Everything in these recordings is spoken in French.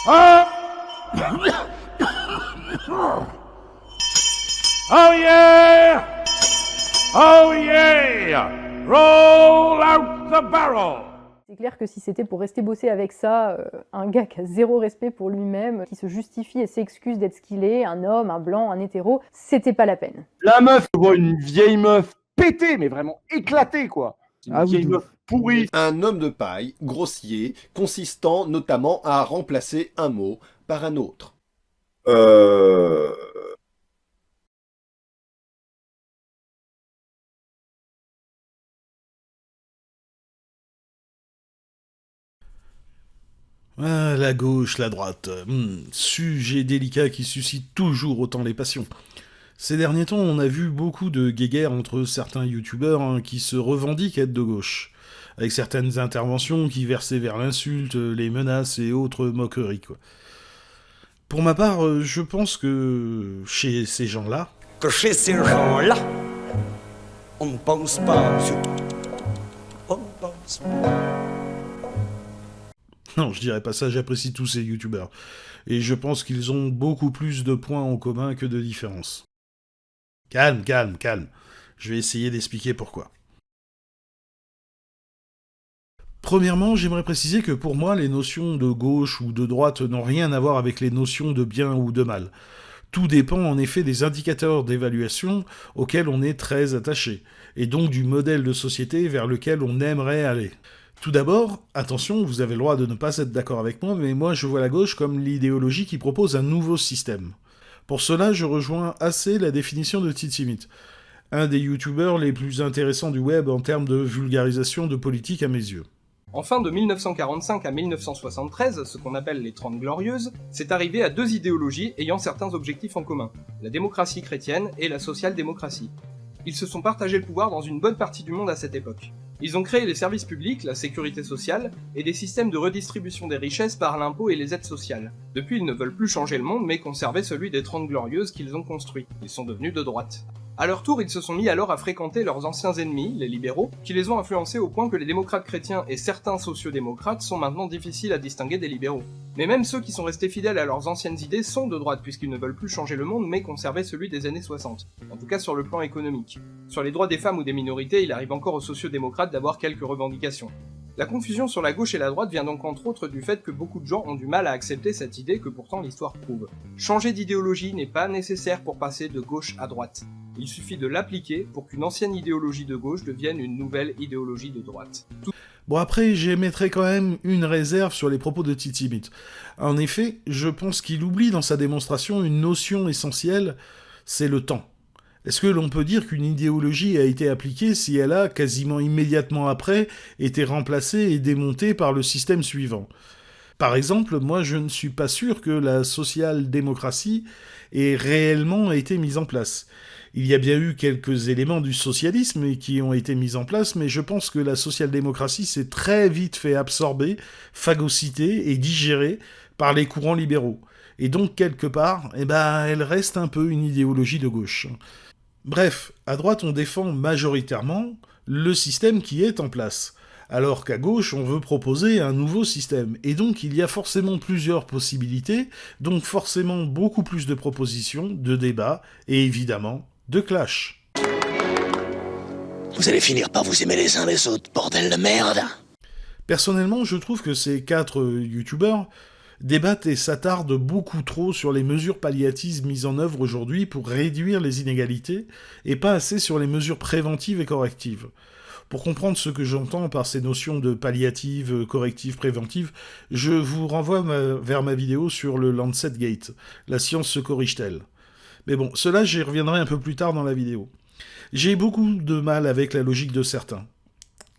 Oh! Oh yeah! Oh yeah! Roll out the barrel! C'est clair que si c'était pour rester bosser avec ça, un gars qui a zéro respect pour lui-même, qui se justifie et s'excuse d'être ce qu'il est, un homme, un blanc, un hétéro, c'était pas la peine. La meuf, je vois une vieille meuf pétée, mais vraiment éclatée, quoi. Une vieille meuf pourrie. Un homme de paille, grossier, consistant notamment à remplacer un mot par un autre. Ah, la gauche, la droite, sujet délicat qui suscite toujours autant les passions. Ces derniers temps, on a vu beaucoup de guéguerres entre certains youtubeurs qui se revendiquent être de gauche, avec certaines interventions qui versaient vers l'insulte, les menaces et autres moqueries, quoi. Pour ma part, je pense que chez ces gens-là... on ne pense pas... On ne pense pas... Non, je dirais pas ça, j'apprécie tous ces youtubeurs. Et je pense qu'ils ont beaucoup plus de points en commun que de différences. Calme, calme, calme. Je vais essayer d'expliquer pourquoi. Premièrement, j'aimerais préciser que pour moi, les notions de gauche ou de droite n'ont rien à voir avec les notions de bien ou de mal. Tout dépend en effet des indicateurs d'évaluation auxquels on est très attaché, et donc du modèle de société vers lequel on aimerait aller. Tout d'abord, attention, vous avez le droit de ne pas être d'accord avec moi, mais moi je vois la gauche comme l'idéologie qui propose un nouveau système. Pour cela, je rejoins assez la définition de Titimit, un des youtubeurs les plus intéressants du web en termes de vulgarisation de politique à mes yeux. En fin de 1945 à 1973, ce qu'on appelle les 30 Glorieuses, c'est arrivé à deux idéologies ayant certains objectifs en commun, la démocratie chrétienne et la social-démocratie. Ils se sont partagés le pouvoir dans une bonne partie du monde à cette époque. Ils ont créé les services publics, la sécurité sociale, et des systèmes de redistribution des richesses par l'impôt et les aides sociales. Depuis, ils ne veulent plus changer le monde, mais conserver celui des 30 Glorieuses qu'ils ont construit. Ils sont devenus de droite. À leur tour, ils se sont mis alors à fréquenter leurs anciens ennemis, les libéraux, qui les ont influencés au point que les démocrates chrétiens et certains sociodémocrates sont maintenant difficiles à distinguer des libéraux. Mais même ceux qui sont restés fidèles à leurs anciennes idées sont de droite puisqu'ils ne veulent plus changer le monde mais conserver celui des années 60, en tout cas sur le plan économique. Sur les droits des femmes ou des minorités, il arrive encore aux sociodémocrates d'avoir quelques revendications. La confusion sur la gauche et la droite vient donc entre autres du fait que beaucoup de gens ont du mal à accepter cette idée que pourtant l'histoire prouve. Changer d'idéologie n'est pas nécessaire pour passer de gauche à droite. Il suffit de l'appliquer pour qu'une ancienne idéologie de gauche devienne une nouvelle idéologie de droite. Bon après, j'émettrai quand même une réserve sur les propos de Titimit. En effet, je pense qu'il oublie dans sa démonstration une notion essentielle, c'est le temps. Est-ce que l'on peut dire qu'une idéologie a été appliquée si elle a, quasiment immédiatement après, été remplacée et démontée par le système suivant ? Par exemple, moi je ne suis pas sûr que la social-démocratie ait réellement été mise en place. Il y a bien eu quelques éléments du socialisme qui ont été mis en place, mais je pense que la social-démocratie s'est très vite fait absorber, phagocyter et digérer par les courants libéraux. Et donc, quelque part, elle reste un peu une idéologie de gauche. Bref, à droite, on défend majoritairement le système qui est en place, alors qu'à gauche, on veut proposer un nouveau système. Et donc, il y a forcément plusieurs possibilités, donc forcément beaucoup plus de propositions, de débats, et évidemment, de clash. Vous allez finir par vous aimer les uns les autres, bordel de merde. Personnellement, je trouve que ces 4 youtubeurs débattent et s'attardent beaucoup trop sur les mesures palliatives mises en œuvre aujourd'hui pour réduire les inégalités, et pas assez sur les mesures préventives et correctives. Pour comprendre ce que j'entends par ces notions de palliatives, correctives, préventives, je vous renvoie vers ma vidéo sur le Lancet Gate. La science se corrige-t-elle ? Mais bon, cela j'y reviendrai un peu plus tard dans la vidéo. J'ai beaucoup de mal avec la logique de certains.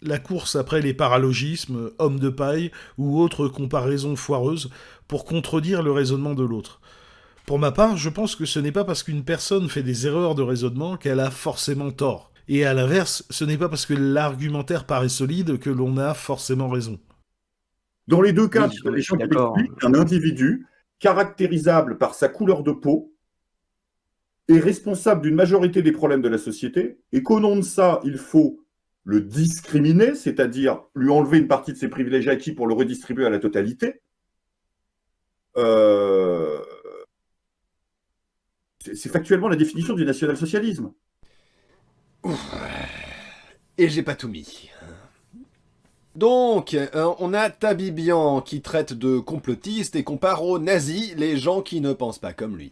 La course après les paralogismes, hommes de paille ou autres comparaisons foireuses pour contredire le raisonnement de l'autre. Pour ma part, je pense que ce n'est pas parce qu'une personne fait des erreurs de raisonnement qu'elle a forcément tort. Et à l'inverse, ce n'est pas parce que l'argumentaire paraît solide que l'on a forcément raison. Dans les deux cas, les gens qui expliquent qu'un individu, caractérisable par sa couleur de peau, est responsable d'une majorité des problèmes de la société, et qu'au nom de ça, il faut le discriminer, c'est-à-dire lui enlever une partie de ses privilèges acquis pour le redistribuer à la totalité, euh, c'est factuellement la définition du national-socialisme. Et j'ai pas tout mis. Donc, on a Tabibian qui traite de complotiste et compare aux nazis les gens qui ne pensent pas comme lui.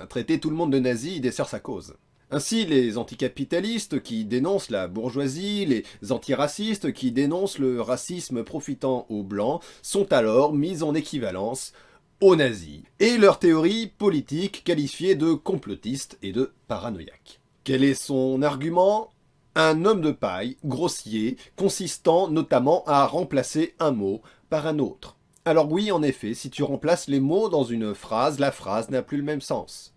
À traiter tout le monde de nazi, il dessert sa cause. Ainsi, les anticapitalistes qui dénoncent la bourgeoisie, les antiracistes qui dénoncent le racisme profitant aux blancs, sont alors mis en équivalence aux nazis, et leur théorie politique qualifiée de complotiste et de paranoïaque. Quel est son argument ? Un homme de paille, grossier, consistant notamment à remplacer un mot par un autre. Alors oui, en effet, si tu remplaces les mots dans une phrase, la phrase n'a plus le même sens.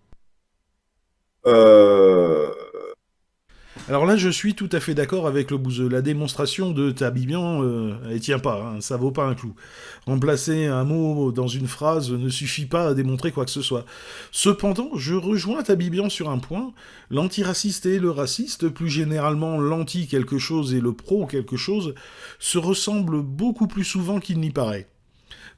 Alors là, je suis tout à fait d'accord avec le bouseux. La démonstration de Tabibian, elle tient pas, hein, ça vaut pas un clou. Remplacer un mot dans une phrase ne suffit pas à démontrer quoi que ce soit. Cependant, je rejoins Tabibian sur un point. L'antiraciste et le raciste, plus généralement l'anti-quelque chose et le pro-quelque chose, se ressemblent beaucoup plus souvent qu'il n'y paraît.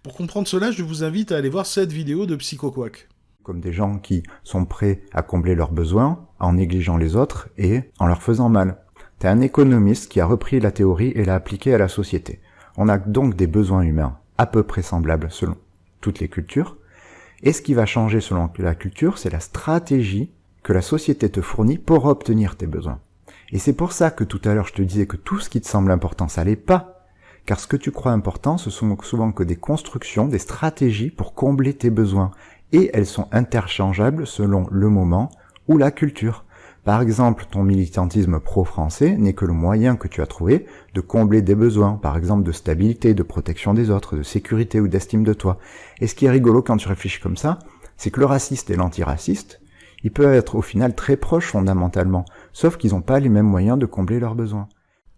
Pour comprendre cela, je vous invite à aller voir cette vidéo de PsychoQuack. Comme des gens qui sont prêts à combler leurs besoins en négligeant les autres et en leur faisant mal. T'as un économiste qui a repris la théorie et l'a appliquée à la société. On a donc des besoins humains à peu près semblables selon toutes les cultures. Et ce qui va changer selon la culture, c'est la stratégie que la société te fournit pour obtenir tes besoins. Et c'est pour ça que tout à l'heure je te disais que tout ce qui te semble important, ça l'est pas. Car ce que tu crois important, ce sont souvent que des constructions, des stratégies pour combler tes besoins. Et elles sont interchangeables selon le moment ou la culture. Par exemple, ton militantisme pro-français n'est que le moyen que tu as trouvé de combler des besoins, par exemple de stabilité, de protection des autres, de sécurité ou d'estime de toi. Et ce qui est rigolo quand tu réfléchis comme ça, c'est que le raciste et l'antiraciste, ils peuvent être au final très proches fondamentalement, sauf qu'ils n'ont pas les mêmes moyens de combler leurs besoins.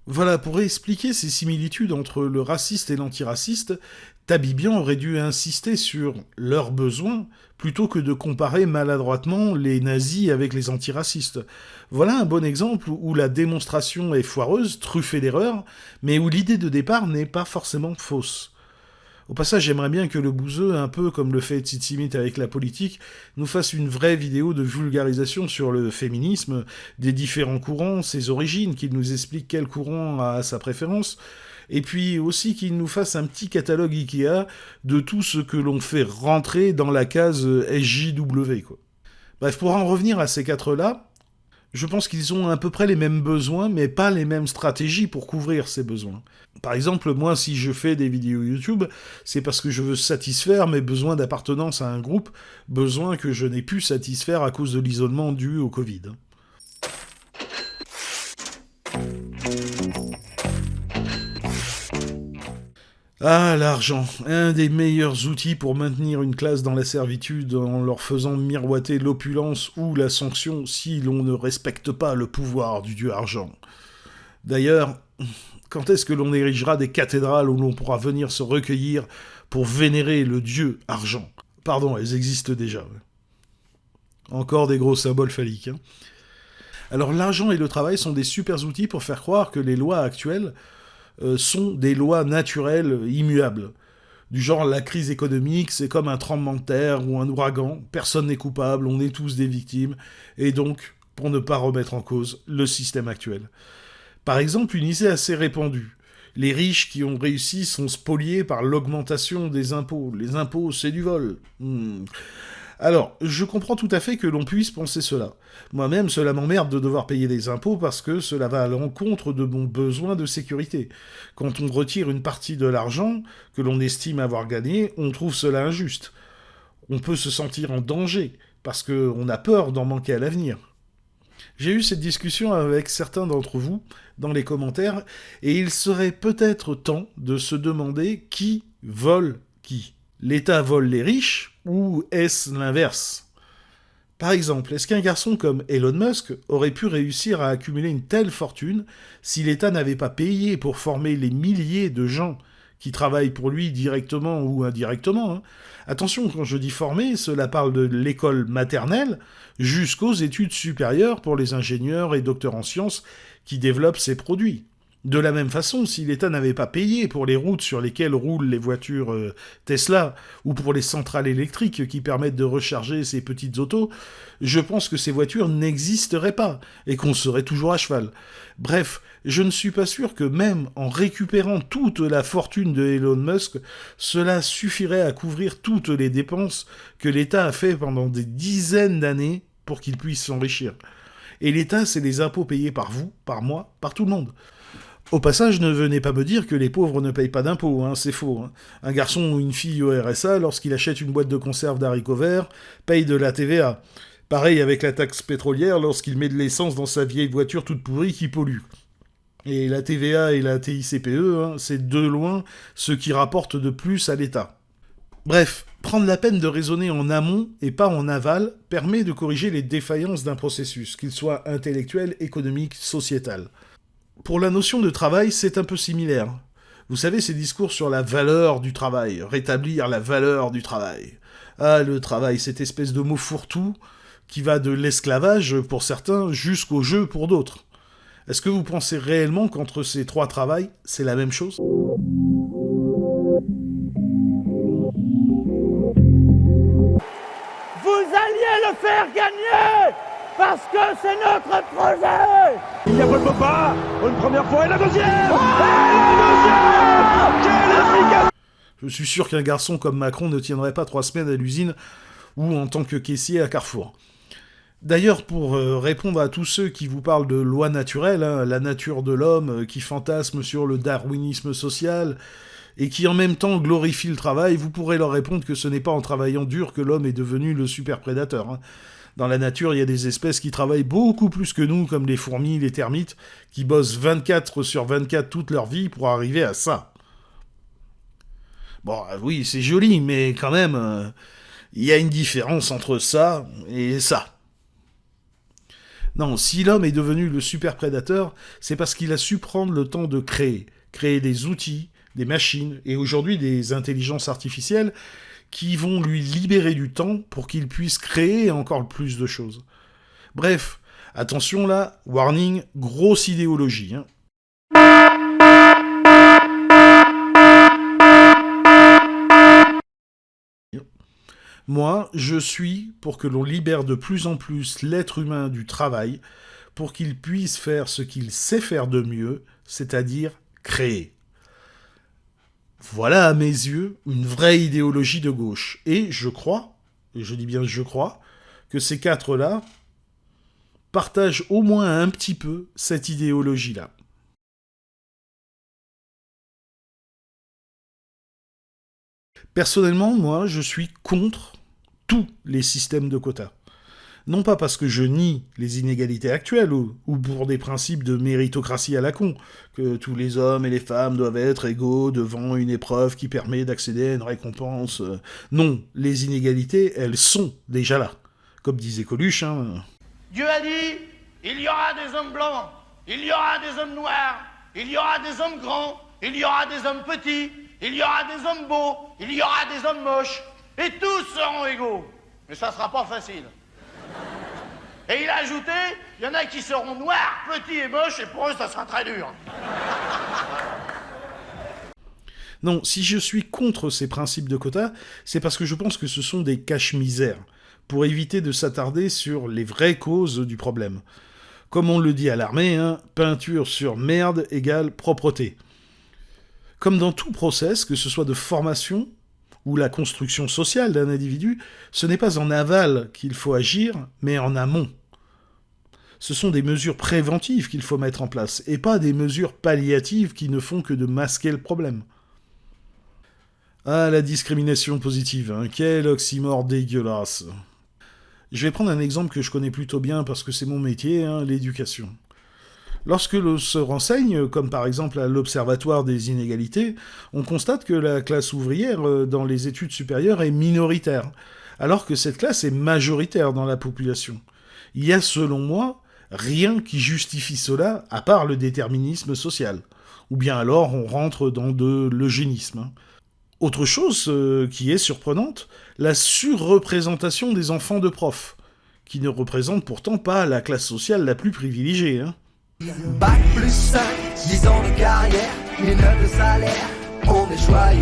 Voilà, pour expliquer ces similitudes entre le raciste et l'antiraciste, Tabibian aurait dû insister sur leurs besoins plutôt que de comparer maladroitement les nazis avec les antiracistes. Voilà un bon exemple où la démonstration est foireuse, truffée d'erreurs, mais où l'idée de départ n'est pas forcément fausse. Au passage, j'aimerais bien que le bouseux, un peu comme le fait Tzitzimit avec la politique, nous fasse une vraie vidéo de vulgarisation sur le féminisme, des différents courants, ses origines, qu'il nous explique quel courant a sa préférence, et puis aussi qu'il nous fasse un petit catalogue Ikea de tout ce que l'on fait rentrer dans la case SJW, quoi. Bref, pour en revenir à ces quatre-là, je pense qu'ils ont à peu près les mêmes besoins, mais pas les mêmes stratégies pour couvrir ces besoins. Par exemple, moi, si je fais des vidéos YouTube, c'est parce que je veux satisfaire mes besoins d'appartenance à un groupe, besoins que je n'ai pu satisfaire à cause de l'isolement dû au Covid. Ah, l'argent, un des meilleurs outils pour maintenir une classe dans la servitude en leur faisant miroiter l'opulence ou la sanction si l'on ne respecte pas le pouvoir du dieu argent. D'ailleurs, quand est-ce que l'on érigera des cathédrales où l'on pourra venir se recueillir pour vénérer le dieu argent ? Pardon, elles existent déjà. Encore des gros symboles phalliques. Hein. Alors l'argent et le travail sont des super outils pour faire croire que les lois actuelles sont des lois naturelles immuables. Du genre, la crise économique, c'est comme un tremblement de terre ou un ouragan, personne n'est coupable, on est tous des victimes, et donc, pour ne pas remettre en cause le système actuel. Par exemple, une idée assez répandue. Les riches qui ont réussi sont spoliés par l'augmentation des impôts. Les impôts, c'est du vol. Alors, je comprends tout à fait que l'on puisse penser cela. Moi-même, cela m'emmerde de devoir payer des impôts parce que cela va à l'encontre de mon besoin de sécurité. Quand on retire une partie de l'argent que l'on estime avoir gagné, on trouve cela injuste. On peut se sentir en danger parce qu'on a peur d'en manquer à l'avenir. J'ai eu cette discussion avec certains d'entre vous dans les commentaires et il serait peut-être temps de se demander qui vole qui. L'État vole les riches ou est-ce l'inverse ? Par exemple, est-ce qu'un garçon comme Elon Musk aurait pu réussir à accumuler une telle fortune si l'État n'avait pas payé pour former les milliers de gens qui travaillent pour lui directement ou indirectement, hein ? Attention, quand je dis former, cela parle de l'école maternelle jusqu'aux études supérieures pour les ingénieurs et docteurs en sciences qui développent ces produits. De la même façon, si l'État n'avait pas payé pour les routes sur lesquelles roulent les voitures Tesla, ou pour les centrales électriques qui permettent de recharger ces petites autos, je pense que ces voitures n'existeraient pas, et qu'on serait toujours à cheval. Bref, je ne suis pas sûr que même en récupérant toute la fortune de Elon Musk, cela suffirait à couvrir toutes les dépenses que l'État a fait pendant des dizaines d'années pour qu'il puisse s'enrichir. Et l'État, c'est les impôts payés par vous, par moi, par tout le monde. Au passage, ne venez pas me dire que les pauvres ne payent pas d'impôts, c'est faux. Un garçon ou une fille au RSA, lorsqu'il achète une boîte de conserve d'haricots verts, paye de la TVA. Pareil avec la taxe pétrolière lorsqu'il met de l'essence dans sa vieille voiture toute pourrie qui pollue. Et la TVA et la TICPE, c'est de loin ce qui rapporte de plus à l'État. Bref, prendre la peine de raisonner en amont et pas en aval permet de corriger les défaillances d'un processus, qu'il soit intellectuel, économique, sociétal. Pour la notion de travail, c'est un peu similaire. Vous savez, ces discours sur la valeur du travail, rétablir la valeur du travail. Ah, le travail, cette espèce de mot fourre-tout qui va de l'esclavage pour certains jusqu'au jeu pour d'autres. Est-ce que vous pensez réellement qu'entre ces trois travails, c'est la même chose ? Vous alliez le faire gagner parce que c'est notre projet. Il n'y a pas de pas. Une première fois et la deuxième. Quelle efficace. Je suis sûr qu'un garçon comme Macron ne tiendrait pas 3 semaines à l'usine ou en tant que caissier à Carrefour. D'ailleurs, pour répondre à tous ceux qui vous parlent de loi naturelle, la nature de l'homme, qui fantasme sur le darwinisme social, et qui en même temps glorifie le travail, vous pourrez leur répondre que ce n'est pas en travaillant dur que l'homme est devenu le super prédateur. Dans la nature, il y a des espèces qui travaillent beaucoup plus que nous, comme les fourmis, les termites, qui bossent 24/24 toute leur vie pour arriver à ça. Bon, oui, c'est joli, mais quand même, il y a une différence entre ça et ça. Non, si l'homme est devenu le super prédateur, c'est parce qu'il a su prendre le temps de créer des outils, des machines, et aujourd'hui des intelligences artificielles qui vont lui libérer du temps pour qu'il puisse créer encore plus de choses. Bref, attention là, warning, grosse idéologie. Moi, je suis pour que l'on libère de plus en plus l'être humain du travail, pour qu'il puisse faire ce qu'il sait faire de mieux, c'est-à-dire créer. Voilà à mes yeux une vraie idéologie de gauche. Et je crois, et je dis bien je crois, que ces quatre-là partagent au moins un petit peu cette idéologie-là. Personnellement, moi, je suis contre tous les systèmes de quotas. Non pas parce que je nie les inégalités actuelles, ou pour des principes de méritocratie à la con, que tous les hommes et les femmes doivent être égaux devant une épreuve qui permet d'accéder à une récompense. Non, les inégalités, elles sont déjà là. Comme disait Coluche, Dieu a dit, il y aura des hommes blancs, il y aura des hommes noirs, il y aura des hommes grands, il y aura des hommes petits, il y aura des hommes beaux, il y aura des hommes moches, et tous seront égaux. Mais ça sera pas facile. Et il a ajouté, il y en a qui seront noirs, petits et moches, et pour eux, ça sera très dur. Non, si je suis contre ces principes de quotas, c'est parce que je pense que ce sont des cache-misères, pour éviter de s'attarder sur les vraies causes du problème. Comme on le dit à l'armée, peinture sur merde égale propreté. Comme dans tout process, que ce soit de formation ou la construction sociale d'un individu, ce n'est pas en aval qu'il faut agir, mais en amont. Ce sont des mesures préventives qu'il faut mettre en place, et pas des mesures palliatives qui ne font que de masquer le problème. Ah, la discrimination positive, quel oxymore dégueulasse. Je vais prendre un exemple que je connais plutôt bien parce que c'est mon métier, l'éducation. Lorsque l'on se renseigne, comme par exemple à l'Observatoire des inégalités, on constate que la classe ouvrière dans les études supérieures est minoritaire, alors que cette classe est majoritaire dans la population. Il y a, selon moi, rien qui justifie cela, à part le déterminisme social. Ou bien alors on rentre dans de l'eugénisme. Autre chose qui est surprenante, la surreprésentation des enfants de profs, qui ne représentent pourtant pas la classe sociale la plus privilégiée. Bac plus 5, 10 ans de carrière, 1009 de salaire, on est joyeux.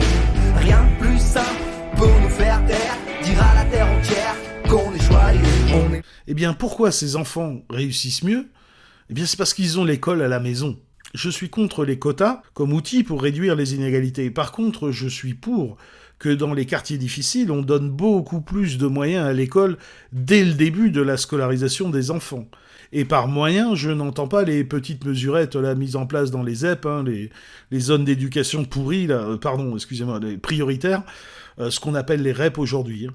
Rien de plus simple pour nous faire taire, dire à la terre entière qu'on est joyeux. Eh bien, pourquoi ces enfants réussissent mieux ? Eh bien, c'est parce qu'ils ont l'école à la maison. Je suis contre les quotas comme outil pour réduire les inégalités. Par contre, je suis pour que dans les quartiers difficiles, on donne beaucoup plus de moyens à l'école dès le début de la scolarisation des enfants. Et par moyens, je n'entends pas les petites mesurettes mises en place dans les ZEP, les zones d'éducation pourries, les prioritaires, ce qu'on appelle les REP aujourd'hui.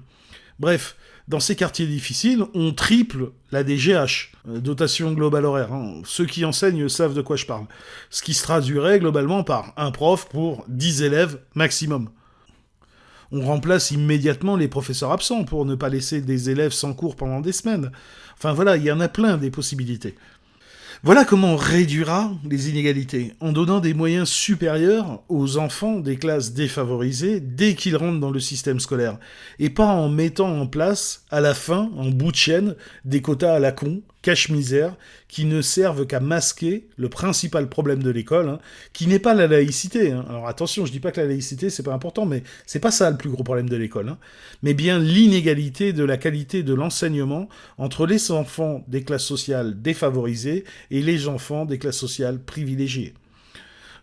Bref, dans ces quartiers difficiles, on triple la DGH, dotation globale horaire. Ceux qui enseignent savent de quoi je parle. Ce qui se traduirait globalement par un prof pour 10 élèves maximum. On remplace immédiatement les professeurs absents pour ne pas laisser des élèves sans cours pendant des semaines. Enfin voilà, il y en a plein des possibilités. Voilà comment on réduira les inégalités, en donnant des moyens supérieurs aux enfants des classes défavorisées dès qu'ils rentrent dans le système scolaire, et pas en mettant en place, à la fin, en bout de chaîne, des quotas à la con, cache-misère, qui ne servent qu'à masquer le principal problème de l'école, qui n'est pas la laïcité. Alors attention, je dis pas que la laïcité c'est pas important, mais c'est pas ça le plus gros problème de l'école, mais bien l'inégalité de la qualité de l'enseignement entre les enfants des classes sociales défavorisées et les enfants des classes sociales privilégiées.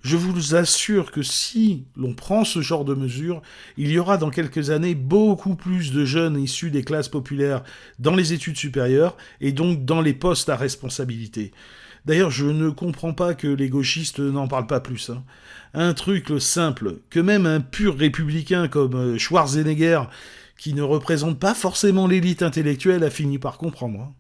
Je vous assure que si l'on prend ce genre de mesures, il y aura dans quelques années beaucoup plus de jeunes issus des classes populaires dans les études supérieures et donc dans les postes à responsabilité. D'ailleurs, je ne comprends pas que les gauchistes n'en parlent pas plus. Un truc simple, que même un pur républicain comme Schwarzenegger, qui ne représente pas forcément l'élite intellectuelle, a fini par comprendre.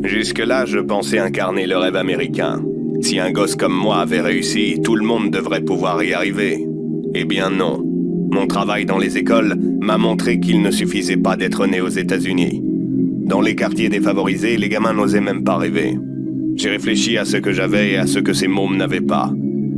Jusque-là, je pensais incarner le rêve américain. Si un gosse comme moi avait réussi, tout le monde devrait pouvoir y arriver. Eh bien non. Mon travail dans les écoles m'a montré qu'il ne suffisait pas d'être né aux États-Unis. Dans les quartiers défavorisés, les gamins n'osaient même pas rêver. J'ai réfléchi à ce que j'avais et à ce que ces mômes n'avaient pas.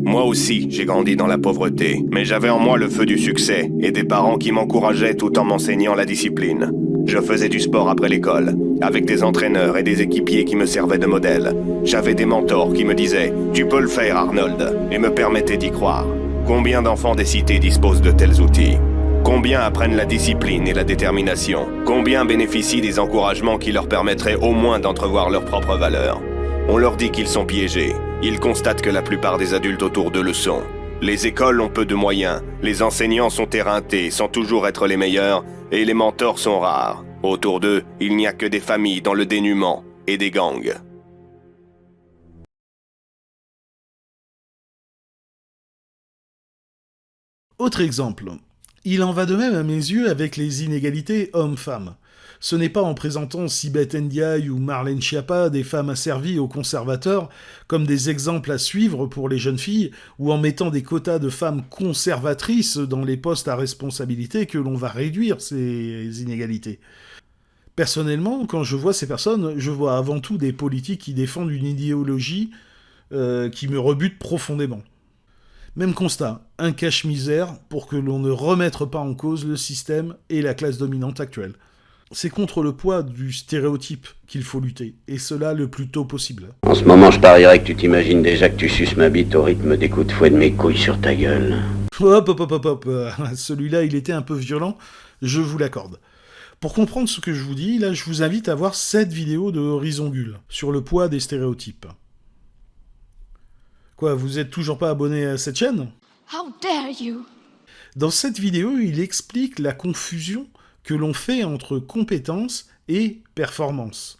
Moi aussi, j'ai grandi dans la pauvreté, mais j'avais en moi le feu du succès et des parents qui m'encourageaient tout en m'enseignant la discipline. Je faisais du sport après l'école, avec des entraîneurs et des équipiers qui me servaient de modèle. J'avais des mentors qui me disaient « Tu peux le faire, Arnold » et me permettaient d'y croire. Combien d'enfants des cités disposent de tels outils ? Combien apprennent la discipline et la détermination ? Combien bénéficient des encouragements qui leur permettraient au moins d'entrevoir leurs propres valeurs ? On leur dit qu'ils sont piégés. Ils constatent que la plupart des adultes autour d'eux le sont. Les écoles ont peu de moyens, les enseignants sont éreintés sans toujours être les meilleurs, et les mentors sont rares. Autour d'eux, il n'y a que des familles dans le dénuement et des gangs. Autre exemple. Il en va de même à mes yeux avec les inégalités hommes-femmes. Ce n'est pas en présentant Sibeth Ndiaye ou Marlène Schiappa, des femmes asservies aux conservateurs, comme des exemples à suivre pour les jeunes filles, ou en mettant des quotas de femmes conservatrices dans les postes à responsabilité que l'on va réduire ces inégalités. Personnellement, quand je vois ces personnes, je vois avant tout des politiques qui défendent une idéologie qui me rebute profondément. Même constat, un cache-misère pour que l'on ne remette pas en cause le système et la classe dominante actuelle. C'est contre le poids du stéréotype qu'il faut lutter, et cela le plus tôt possible. En ce moment, je parierais que tu t'imagines déjà que tu suces ma bite au rythme des coups de fouet de mes couilles sur ta gueule. Hop. Celui-là, il était un peu violent, je vous l'accorde. Pour comprendre ce que je vous dis, là, je vous invite à voir cette vidéo de Horizon Gull sur le poids des stéréotypes. Quoi, vous êtes toujours pas abonné à cette chaîne ? How dare you ? Dans cette vidéo, il explique la confusion que l'on fait entre compétences et performance.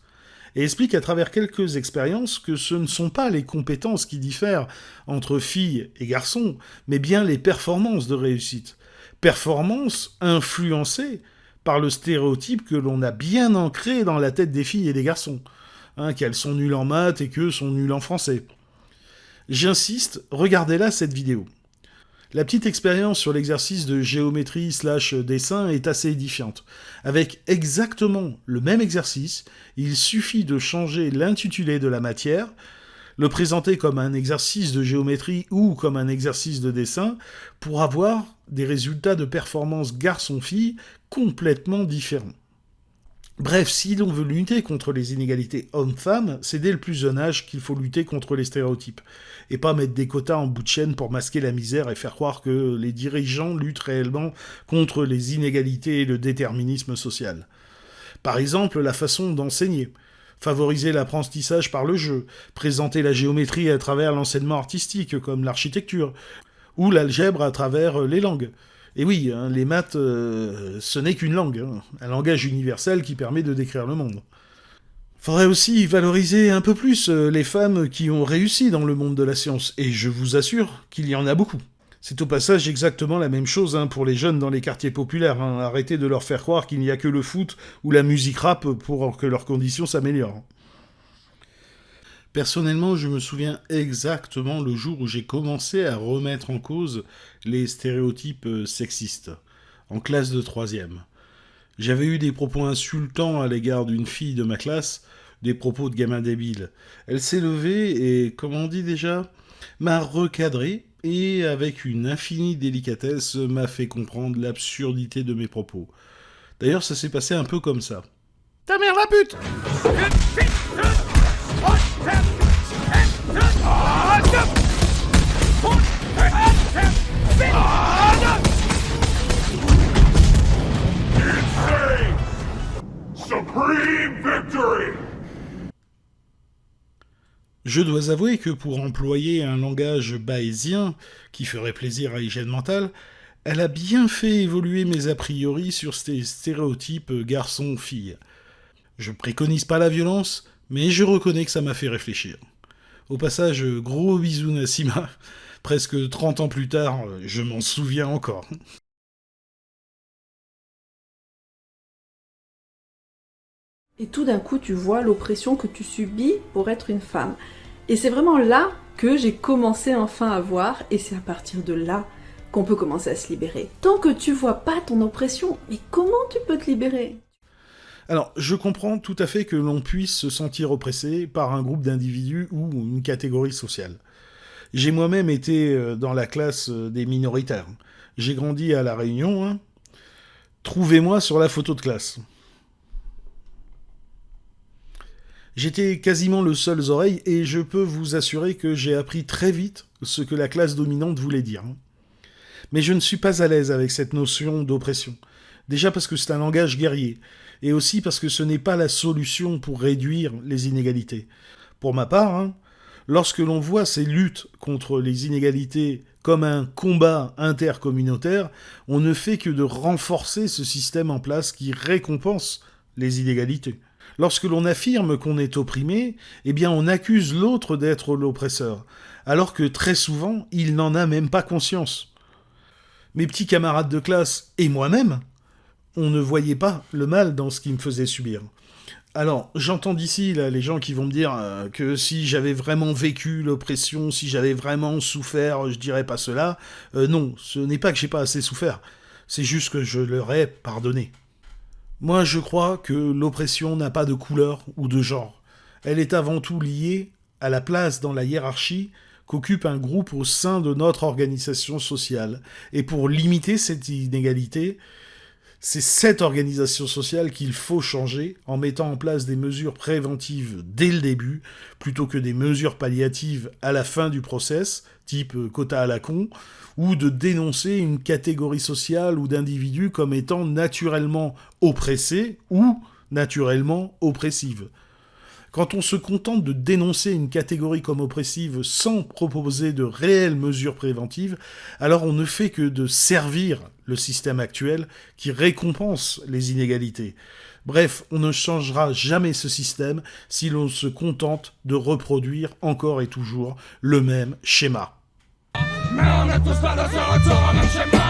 Et explique à travers quelques expériences que ce ne sont pas les compétences qui diffèrent entre filles et garçons, mais bien les performances de réussite. Performances influencées par le stéréotype que l'on a bien ancré dans la tête des filles et des garçons, qu'elles sont nulles en maths et qu'eux sont nuls en français. J'insiste, regardez là cette vidéo. La petite expérience sur l'exercice de géométrie/dessin est assez édifiante. Avec exactement le même exercice, il suffit de changer l'intitulé de la matière, le présenter comme un exercice de géométrie ou comme un exercice de dessin, pour avoir des résultats de performance garçon-fille complètement différents. Bref, si l'on veut lutter contre les inégalités hommes-femmes, c'est dès le plus jeune âge qu'il faut lutter contre les stéréotypes, et pas mettre des quotas en bout de chaîne pour masquer la misère et faire croire que les dirigeants luttent réellement contre les inégalités et le déterminisme social. Par exemple, la façon d'enseigner. Favoriser l'apprentissage par le jeu, présenter la géométrie à travers l'enseignement artistique, comme l'architecture, ou l'algèbre à travers les langues. Et oui, hein, les maths, ce n'est qu'une langue, hein, un langage universel qui permet de décrire le monde. Faudrait aussi valoriser un peu plus les femmes qui ont réussi dans le monde de la science, et je vous assure qu'il y en a beaucoup. C'est au passage exactement la même chose hein, pour les jeunes dans les quartiers populaires. Hein. Arrêtez de leur faire croire qu'il n'y a que le foot ou la musique rap pour que leurs conditions s'améliorent. Personnellement, je me souviens exactement le jour où j'ai commencé à remettre en cause les stéréotypes sexistes, en classe de 3e. J'avais eu des propos insultants à l'égard d'une fille de ma classe, des propos de gamin débile. Elle s'est levée et, comme on dit déjà, m'a recadré et, avec une infinie délicatesse, m'a fait comprendre l'absurdité de mes propos. D'ailleurs, ça s'est passé un peu comme ça. Ta mère la pute! Supreme victory! Je dois avouer que pour employer un langage bayésien, qui ferait plaisir à Hygiène Mentale, elle a bien fait évoluer mes a priori sur ces stéréotypes garçon-fille. Je préconise pas la violence, mais je reconnais que ça m'a fait réfléchir. Au passage, gros bisous Nassima. Presque 30 ans plus tard, je m'en souviens encore. Et tout d'un coup, tu vois l'oppression que tu subis pour être une femme. Et c'est vraiment là que j'ai commencé enfin à voir, et c'est à partir de là qu'on peut commencer à se libérer. Tant que tu vois pas ton oppression, mais comment tu peux te libérer ? Alors, je comprends tout à fait que l'on puisse se sentir oppressé par un groupe d'individus ou une catégorie sociale. J'ai moi-même été dans la classe des minoritaires. J'ai grandi à La Réunion. Hein. Trouvez-moi sur la photo de classe. J'étais quasiment le seul aux oreilles et je peux vous assurer que j'ai appris très vite ce que la classe dominante voulait dire. Mais je ne suis pas à l'aise avec cette notion d'oppression. Déjà parce que c'est un langage guerrier, et aussi parce que ce n'est pas la solution pour réduire les inégalités. Pour ma part, lorsque l'on voit ces luttes contre les inégalités comme un combat intercommunautaire, on ne fait que de renforcer ce système en place qui récompense les inégalités. Lorsque l'on affirme qu'on est opprimé, eh bien on accuse l'autre d'être l'oppresseur, alors que très souvent, il n'en a même pas conscience. Mes petits camarades de classe et moi-même, on ne voyait pas le mal dans ce qui me faisait subir. Alors, j'entends d'ici là, les gens qui vont me dire que si j'avais vraiment vécu l'oppression, si j'avais vraiment souffert, je dirais pas cela. Non, ce n'est pas que j'ai pas assez souffert, c'est juste que je leur ai pardonné. Moi, je crois que l'oppression n'a pas de couleur ou de genre. Elle est avant tout liée à la place dans la hiérarchie qu'occupe un groupe au sein de notre organisation sociale. Et pour limiter cette inégalité, c'est cette organisation sociale qu'il faut changer en mettant en place des mesures préventives dès le début, plutôt que des mesures palliatives à la fin du process, type quota à la con, ou de dénoncer une catégorie sociale ou d'individus comme étant naturellement oppressés ou naturellement oppressives. Quand on se contente de dénoncer une catégorie comme oppressive sans proposer de réelles mesures préventives, alors on ne fait que de servir le système actuel qui récompense les inégalités. Bref, on ne changera jamais ce système si l'on se contente de reproduire encore et toujours le même schéma. Mais on est tous là de ce retour au même schéma.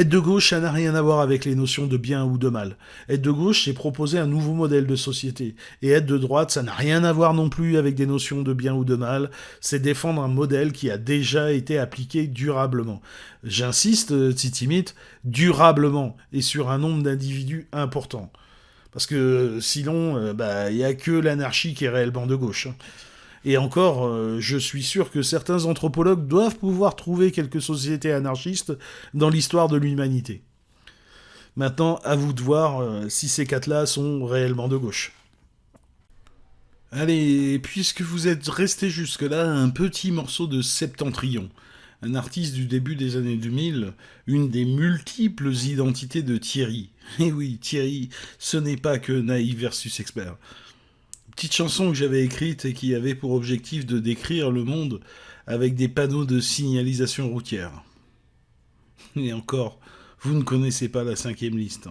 Être de gauche, ça n'a rien à voir avec les notions de bien ou de mal. Être de gauche, c'est proposer un nouveau modèle de société. Et être de droite, ça n'a rien à voir non plus avec des notions de bien ou de mal. C'est défendre un modèle qui a déjà été appliqué durablement. J'insiste, Titimite, durablement, et sur un nombre d'individus important. Parce que sinon, il n'y a que l'anarchie qui est réellement de gauche. Et encore, je suis sûr que certains anthropologues doivent pouvoir trouver quelques sociétés anarchistes dans l'histoire de l'humanité. Maintenant, à vous de voir si ces quatre-là sont réellement de gauche. Allez, puisque vous êtes restés jusque-là, un petit morceau de Septentrion, un artiste du début des années 2000, une des multiples identités de Thierry. Et oui, Thierry, ce n'est pas que naïf versus expert. Petite chanson que j'avais écrite et qui avait pour objectif de décrire le monde avec des panneaux de signalisation routière. Et encore, vous ne connaissez pas la 5e liste.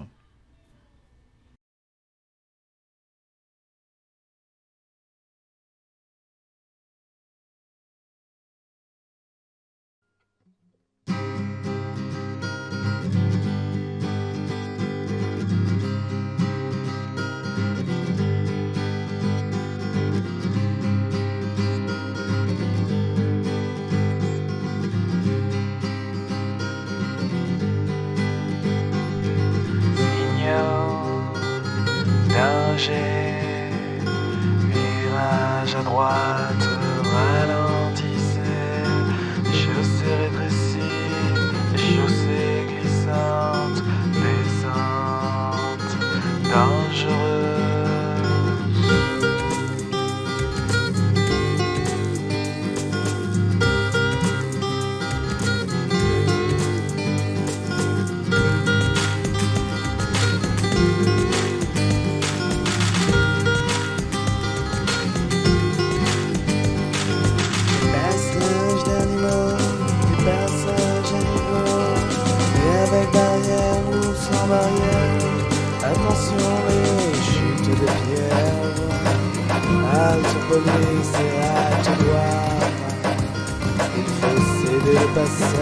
Virage à droite, ralentissez, chaussée rétrécie, chaussée glissante, descente dangereuse. Attention les chutes de pierre, halte police et halte douane, il faut céder le passage.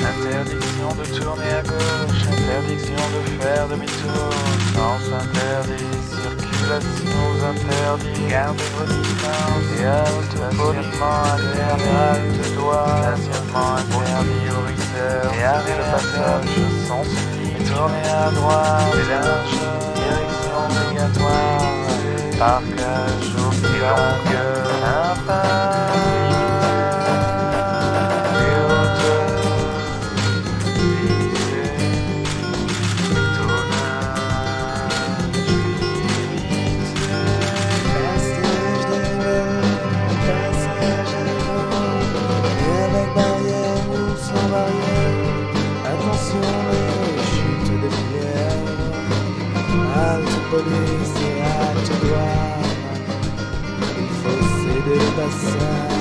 Interdiction de tourner à gauche, interdiction de faire demi-tour, sens interdit, circulation interdit, gardez vos distances et halte poliment interdit, halte droit, stationnement interdit, horizon et arrêt le passage, sans suivi, tournez à droite, large, direction obligatoire, parcage au pilote, impasse. Police et halte douane, il faut céder le passage.